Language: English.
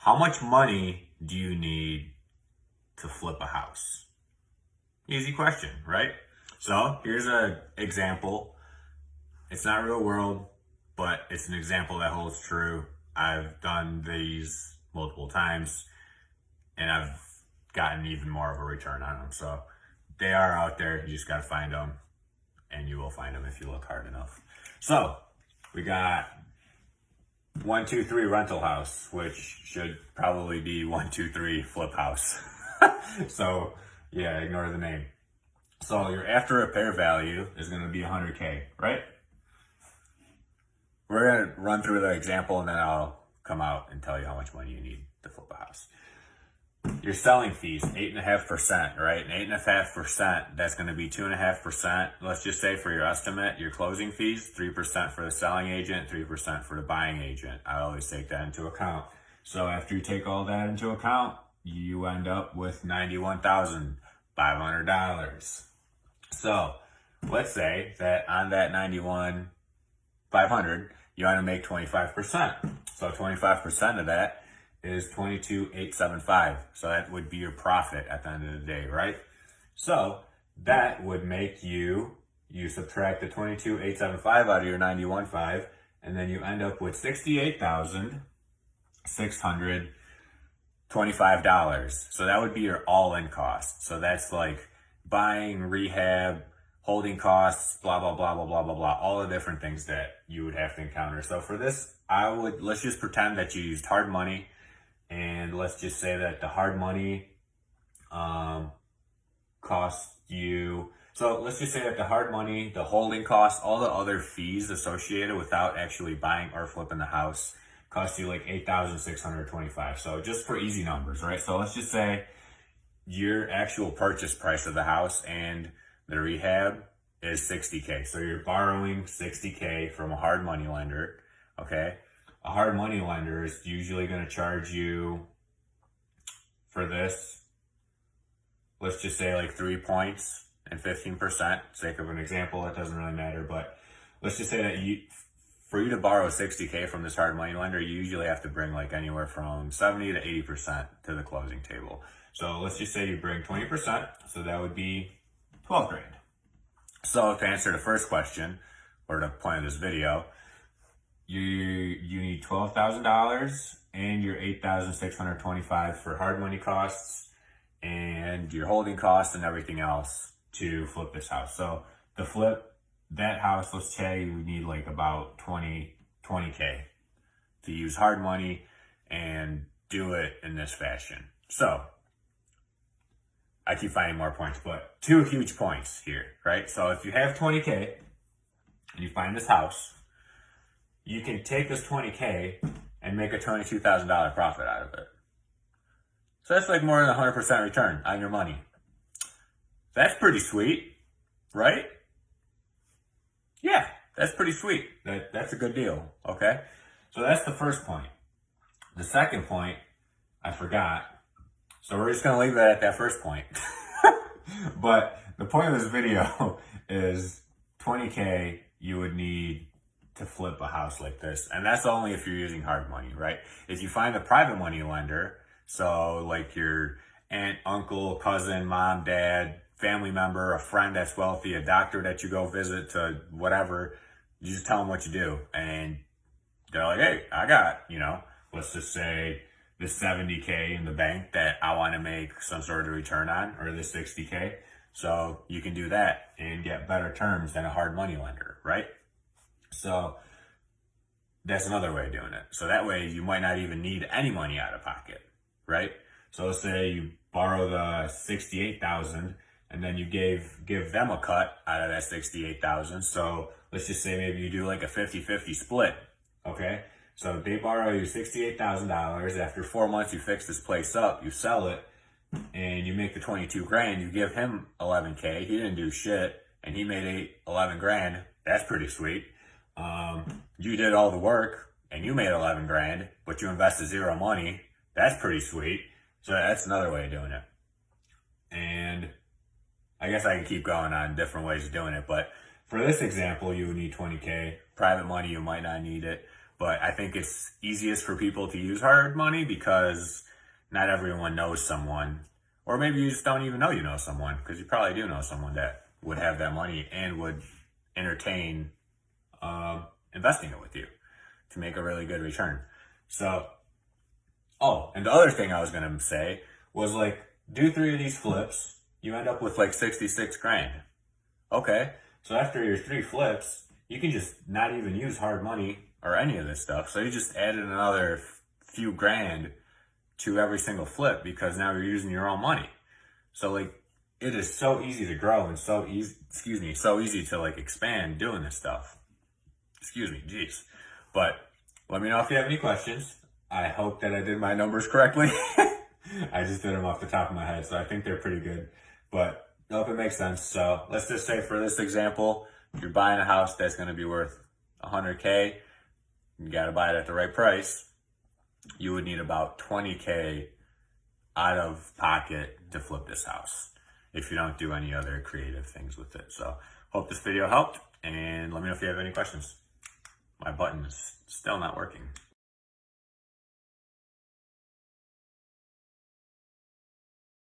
How much money do you need to flip a house? Easy question, right? So here's an example. It's not real world, but it's an example that holds true. I've done these multiple times and I've gotten even more of a return on them. So they are out there. You just got to find them, and you will find them if you look hard enough. So we got 123 rental house, which should probably be 123 flip house. So yeah, ignore the name. So your after repair value is going to be 100K, right? We're going to run through the example and then I'll come out and tell you how much money you need to flip a house. Your selling fees, 8.5%, right? And 8.5%, that's going to be 2.5%. Let's just say for your estimate, your closing fees, 3% for the selling agent, 3% for the buying agent. I always take that into account. So after you take all that into account, you end up with $91,500. So let's say that on that $91,500, you want to make 25%. So 25% of that is 22,875. So that would be your profit at the end of the day, right? So that would make you subtract the 22,875 out of your 91,500, and then you end up with $68,625. So that would be your all-in cost. So that's like buying, rehab, holding costs, blah, blah, blah, blah, blah, blah, blah, all the different things that you would have to encounter. So for this, let's just pretend that you used hard money, and let's just say that the hard money cost you, so let's just say that the hard money, the holding costs, all the other fees associated without actually buying or flipping the house cost you like $8,625. So just for easy numbers, right? So let's just say your actual purchase price of the house and the rehab is $60K. So you're borrowing $60K from a hard money lender, okay? A hard money lender is usually going to charge you for this, let's just say like 3 points and 15%, sake of an example, it doesn't really matter, but let's just say that for you to borrow $60K from this hard money lender, you usually have to bring like anywhere from 70 to 80% to the closing table. So let's just say you bring 20%, so that would be 12 grand. So to answer the first question, or the point of this video, you need $12,000 and your $8,625 for hard money costs and your holding costs and everything else to flip this house. So to flip that house, let's say you need like about 20K to use hard money and do it in this fashion. So I keep finding more points, but 2 huge points here, right? So if you have 20K and you find this house, you can take this 20K and make a $22,000 profit out of it. So that's like more than 100% return on your money. That's pretty sweet, right? Yeah, that's pretty sweet. That's a good deal, okay? So that's the first point. The second point, I forgot. So we're just going to leave that at that first point. But the point of this video is 20K you would need to flip a house like this. And that's only if you're using hard money, right? If you find a private money lender, so like your aunt, uncle, cousin, mom, dad, family member, a friend that's wealthy, a doctor that you go visit to whatever, you just tell them what you do. And they're like, hey, I got, let's just say this 70K in the bank that I want to make some sort of return on, or this 60K. So you can do that and get better terms than a hard money lender, right? So that's another way of doing it. So that way you might not even need any money out of pocket, right? So let's say you borrow the 68,000 and then you give them a cut out of that 68,000. So let's just say maybe you do like a 50-50 split, okay? So they borrow you $68,000. After 4 months, you fix this place up, you sell it, and you make the 22 grand. You give him 11K. He didn't do shit, and he made 11 grand. That's pretty sweet. You did all the work, and you made 11 grand, but you invested zero money. That's pretty sweet. So that's another way of doing it. And I guess I can keep going on different ways of doing it, but for this example, you would need 20K. Private money, you might not need it. but I think it's easiest for people to use hard money because not everyone knows someone, or maybe you just don't even know you know someone, because you probably do know someone that would have that money and would entertain investing it with you to make a really good return. So, oh, and the other thing I was going to say was like, do 3 of these flips, you end up with like 66 grand. Okay, so after your 3 flips, you can just not even use hard money or any of this stuff. So you just added another few grand to every single flip because now you're using your own money. So like, it is so easy to grow and so easy, so easy to like expand doing this stuff. Jeez. But let me know if you have any questions. I hope that I did my numbers correctly. I just did them off the top of my head, so I think they're pretty good. But I hope it makes sense. So let's just say for this example, you're buying a house that's going to be worth 100K. You got to buy it at the right price. You would need about 20K out of pocket to flip this house if you don't do any other creative things with it. So hope this video helped, and let me know if you have any questions. My button is still not working.